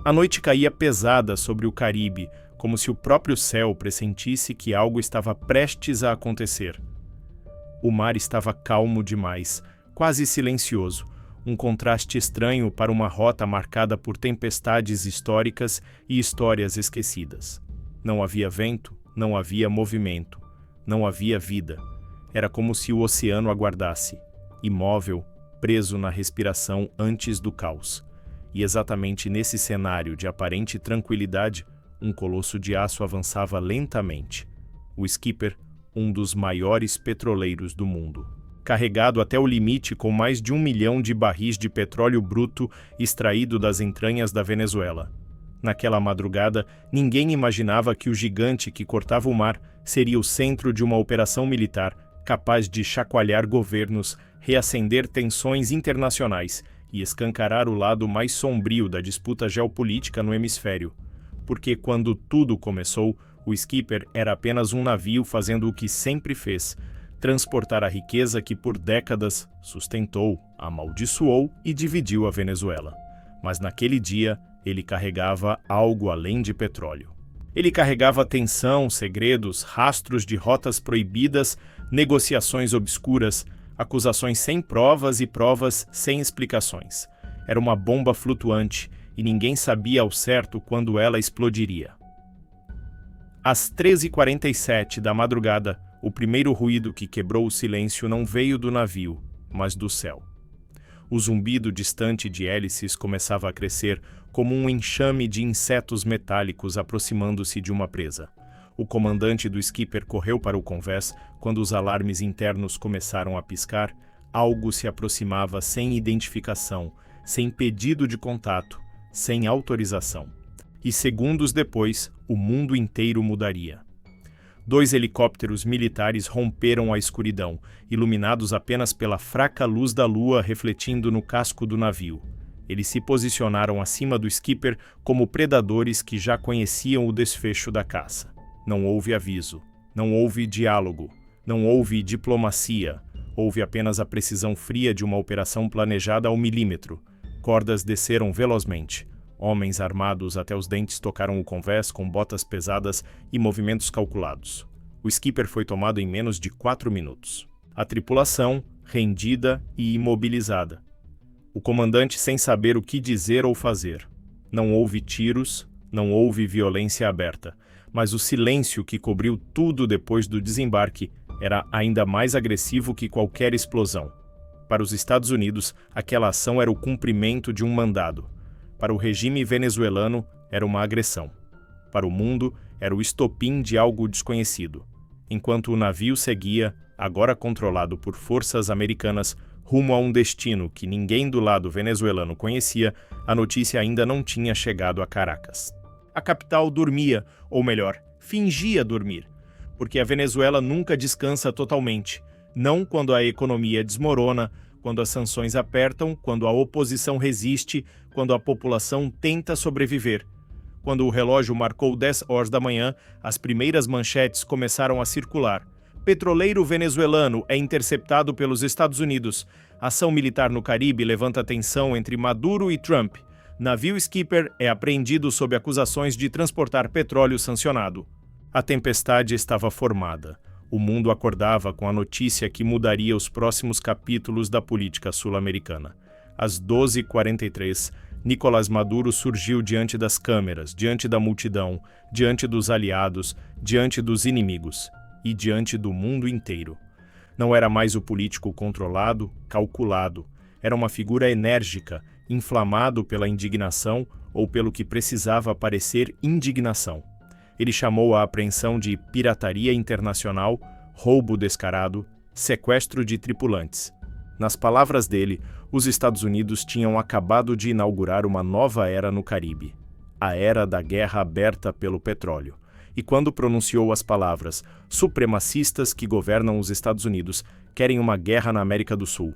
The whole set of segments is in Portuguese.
A noite caía pesada sobre o Caribe, como se o próprio céu pressentisse que algo estava prestes a acontecer. O mar estava calmo demais, quase silencioso, um contraste estranho para uma rota marcada por tempestades históricas e histórias esquecidas. Não havia vento, não havia movimento, não havia vida. Era como se o oceano aguardasse, imóvel, preso na respiração antes do caos. E exatamente nesse cenário de aparente tranquilidade, um colosso de aço avançava lentamente. O Skipper, um dos maiores petroleiros do mundo. Carregado até o limite com mais de 1 milhão de barris de petróleo bruto extraído das entranhas da Venezuela. Naquela madrugada, ninguém imaginava que o gigante que cortava o mar seria o centro de uma operação militar capaz de chacoalhar governos, reacender tensões internacionais e escancarar o lado mais sombrio da disputa geopolítica no hemisfério. Porque quando tudo começou, o Skipper era apenas um navio fazendo o que sempre fez: transportar a riqueza que por décadas sustentou, amaldiçoou e dividiu a Venezuela. Mas naquele dia, ele carregava algo além de petróleo. Ele carregava tensão, segredos, rastros de rotas proibidas, negociações obscuras, acusações sem provas e provas sem explicações. Era uma bomba flutuante e ninguém sabia ao certo quando ela explodiria. Às 13h47 da madrugada, o primeiro ruído que quebrou o silêncio não veio do navio, mas do céu. O zumbido distante de hélices começava a crescer como um enxame de insetos metálicos aproximando-se de uma presa. O comandante do Skipper correu para o convés quando os alarmes internos começaram a piscar. Algo se aproximava sem identificação, sem pedido de contato, sem autorização. E segundos depois, o mundo inteiro mudaria. 2 helicópteros militares romperam a escuridão, iluminados apenas pela fraca luz da lua refletindo no casco do navio. Eles se posicionaram acima do Skipper como predadores que já conheciam o desfecho da caça. Não houve aviso, não houve diálogo, não houve diplomacia, houve apenas a precisão fria de uma operação planejada ao milímetro. Cordas desceram velozmente. Homens armados até os dentes tocaram o convés com botas pesadas e movimentos calculados. O Skipper foi tomado em menos de 4 minutos. A tripulação, rendida e imobilizada. O comandante sem saber o que dizer ou fazer. Não houve tiros, não houve violência aberta, mas o silêncio que cobriu tudo depois do desembarque era ainda mais agressivo que qualquer explosão. Para os Estados Unidos, aquela ação era o cumprimento de um mandado. Para o regime venezuelano, era uma agressão. Para o mundo, era o estopim de algo desconhecido. Enquanto o navio seguia, agora controlado por forças americanas, rumo a um destino que ninguém do lado venezuelano conhecia, a notícia ainda não tinha chegado a Caracas. A capital dormia, ou melhor, fingia dormir, porque a Venezuela nunca descansa totalmente, não quando a economia desmorona, quando as sanções apertam, quando a oposição resiste, quando a população tenta sobreviver. Quando o relógio marcou 10 horas da manhã, as primeiras manchetes começaram a circular. Petroleiro venezuelano é interceptado pelos Estados Unidos. Ação militar no Caribe levanta tensão entre Maduro e Trump. Navio Skipper é apreendido sob acusações de transportar petróleo sancionado. A tempestade estava formada. O mundo acordava com a notícia que mudaria os próximos capítulos da política sul-americana. Às 12h43, Nicolás Maduro surgiu diante das câmeras, diante da multidão, diante dos aliados, diante dos inimigos e diante do mundo inteiro. Não era mais o político controlado, calculado. Era uma figura enérgica, inflamado pela indignação ou pelo que precisava parecer indignação. Ele chamou a apreensão de pirataria internacional, roubo descarado, sequestro de tripulantes. Nas palavras dele, os Estados Unidos tinham acabado de inaugurar uma nova era no Caribe, a era da guerra aberta pelo petróleo. E quando pronunciou as palavras "supremacistas que governam os Estados Unidos querem uma guerra na América do Sul",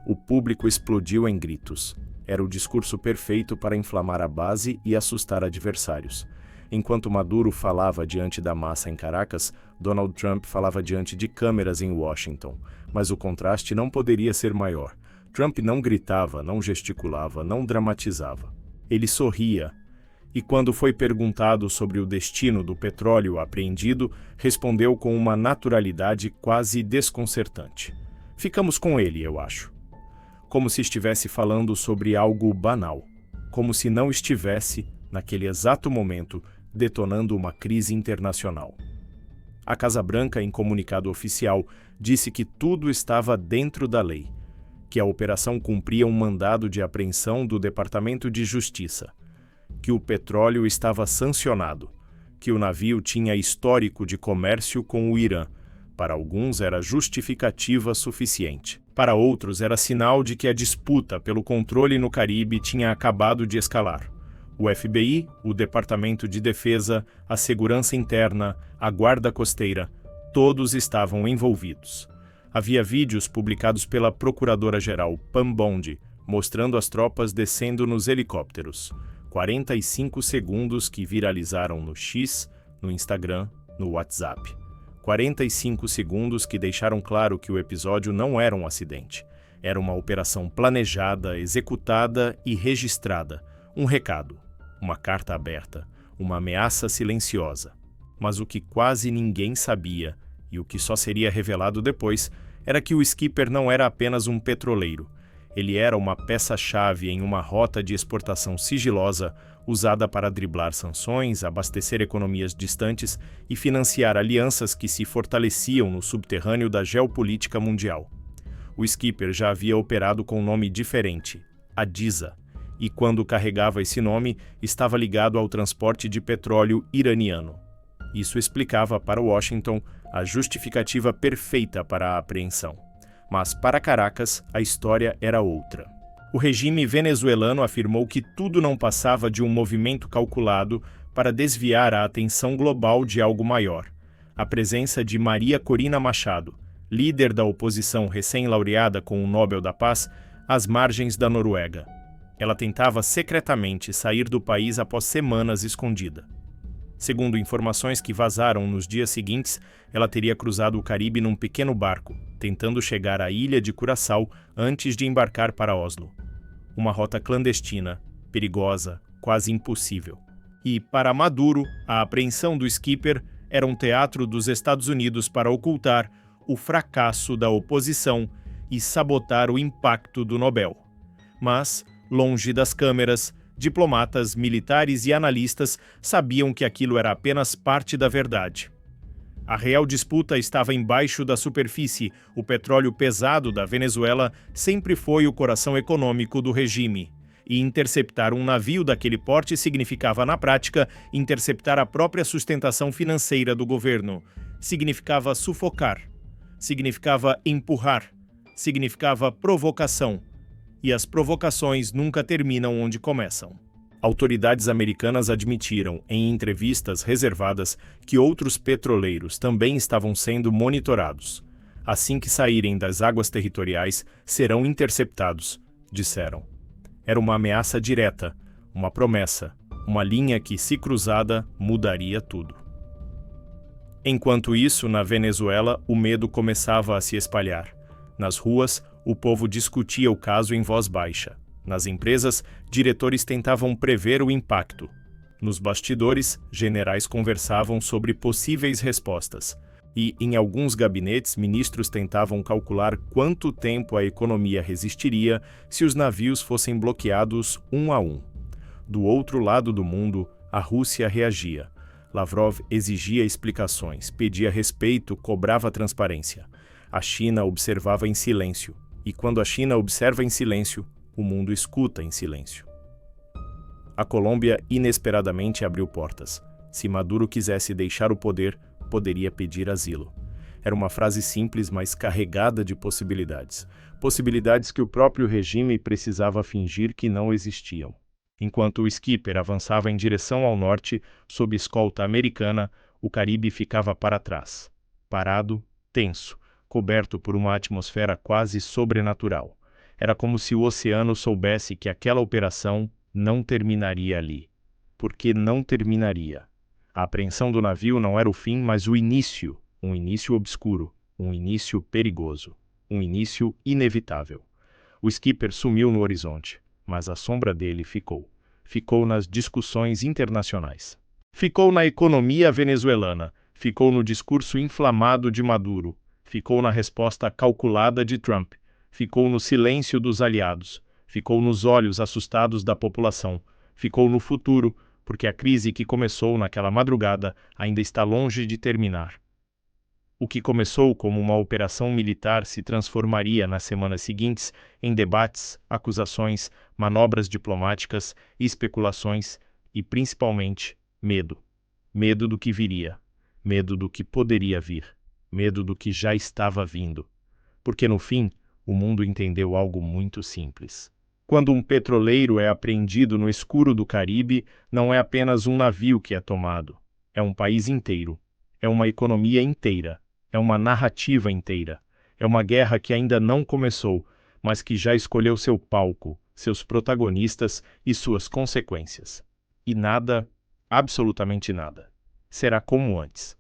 o público explodiu em gritos. Era o discurso perfeito para inflamar a base e assustar adversários. Enquanto Maduro falava diante da massa em Caracas, Donald Trump falava diante de câmeras em Washington. Mas o contraste não poderia ser maior. Trump não gritava, não gesticulava, não dramatizava. Ele sorria. E quando foi perguntado sobre o destino do petróleo apreendido, respondeu com uma naturalidade quase desconcertante. Ficamos com ele, eu acho. Como se estivesse falando sobre algo banal. Como se não estivesse, naquele exato momento, detonando uma crise internacional. A Casa Branca, em comunicado oficial, disse que tudo estava dentro da lei, que a operação cumpria um mandado de apreensão do Departamento de Justiça, que o petróleo estava sancionado, que o navio tinha histórico de comércio com o Irã. Para alguns era justificativa suficiente. Para outros era sinal de que a disputa pelo controle no Caribe tinha acabado de escalar. O FBI, o Departamento de Defesa, a Segurança Interna, a Guarda Costeira, todos estavam envolvidos. Havia vídeos publicados pela Procuradora-Geral Pam Bondi, mostrando as tropas descendo nos helicópteros. 45 segundos que viralizaram no X, no Instagram, no WhatsApp. 45 segundos que deixaram claro que o episódio não era um acidente. Era uma operação planejada, executada e registrada. Um recado, uma carta aberta, uma ameaça silenciosa. Mas o que quase ninguém sabia, e o que só seria revelado depois, era que o skipper não era apenas um petroleiro. Ele era uma peça-chave em uma rota de exportação sigilosa usada para driblar sanções, abastecer economias distantes e financiar alianças que se fortaleciam no subterrâneo da geopolítica mundial. O skipper já havia operado com um nome diferente, Adiza, e quando carregava esse nome, estava ligado ao transporte de petróleo iraniano. Isso explicava para Washington a justificativa perfeita para a apreensão. Mas para Caracas, a história era outra. O regime venezuelano afirmou que tudo não passava de um movimento calculado para desviar a atenção global de algo maior: a presença de Maria Corina Machado, líder da oposição recém-laureada com o Nobel da Paz, às margens da Noruega. Ela tentava secretamente sair do país após semanas escondida. Segundo informações que vazaram nos dias seguintes, ela teria cruzado o Caribe num pequeno barco, tentando chegar à ilha de Curaçao antes de embarcar para Oslo. Uma rota clandestina, perigosa, quase impossível. E, para Maduro, a apreensão do skipper era um teatro dos Estados Unidos para ocultar o fracasso da oposição e sabotar o impacto do Nobel. Mas, longe das câmeras, diplomatas, militares e analistas sabiam que aquilo era apenas parte da verdade. A real disputa estava embaixo da superfície. O petróleo pesado da Venezuela sempre foi o coração econômico do regime. E interceptar um navio daquele porte significava, na prática, interceptar a própria sustentação financeira do governo. Significava sufocar. Significava empurrar. Significava provocação. E as provocações nunca terminam onde começam. Autoridades americanas admitiram, em entrevistas reservadas, que outros petroleiros também estavam sendo monitorados. Assim que saírem das águas territoriais, serão interceptados, disseram. Era uma ameaça direta, uma promessa, uma linha que, se cruzada, mudaria tudo. Enquanto isso, na Venezuela, o medo começava a se espalhar. Nas ruas, o povo discutia o caso em voz baixa. Nas empresas, diretores tentavam prever o impacto. Nos bastidores, generais conversavam sobre possíveis respostas. E, em alguns gabinetes, ministros tentavam calcular quanto tempo a economia resistiria se os navios fossem bloqueados um a um. Do outro lado do mundo, a Rússia reagia. Lavrov exigia explicações, pedia respeito, cobrava transparência. A China observava em silêncio. E quando a China observa em silêncio, o mundo escuta em silêncio. A Colômbia inesperadamente abriu portas. Se Maduro quisesse deixar o poder, poderia pedir asilo. Era uma frase simples, mas carregada de possibilidades. Possibilidades que o próprio regime precisava fingir que não existiam. Enquanto o skipper avançava em direção ao norte, sob escolta americana, o Caribe ficava para trás. Parado, tenso, coberto por uma atmosfera quase sobrenatural. Era como se o oceano soubesse que aquela operação não terminaria ali. Porque não terminaria. A apreensão do navio não era o fim, mas o início. Um início obscuro, um início perigoso, um início inevitável. O skipper sumiu no horizonte, mas a sombra dele ficou. ficou nas discussões internacionais. Ficou na economia venezuelana, ficou no discurso inflamado de Maduro, ficou na resposta calculada de Trump, ficou no silêncio dos aliados, ficou nos olhos assustados da população, ficou no futuro, porque a crise que começou naquela madrugada ainda está longe de terminar. O que começou como uma operação militar se transformaria nas semanas seguintes em debates, acusações, manobras diplomáticas, especulações e, principalmente, medo. Medo do que viria, medo do que poderia vir, medo do que já estava vindo. Porque, no fim, o mundo entendeu algo muito simples. Quando um petroleiro é apreendido no escuro do Caribe, não é apenas um navio que é tomado. É um país inteiro. É uma economia inteira. É uma narrativa inteira. É uma guerra que ainda não começou, mas que já escolheu seu palco, seus protagonistas e suas consequências. E nada, absolutamente nada, será como antes.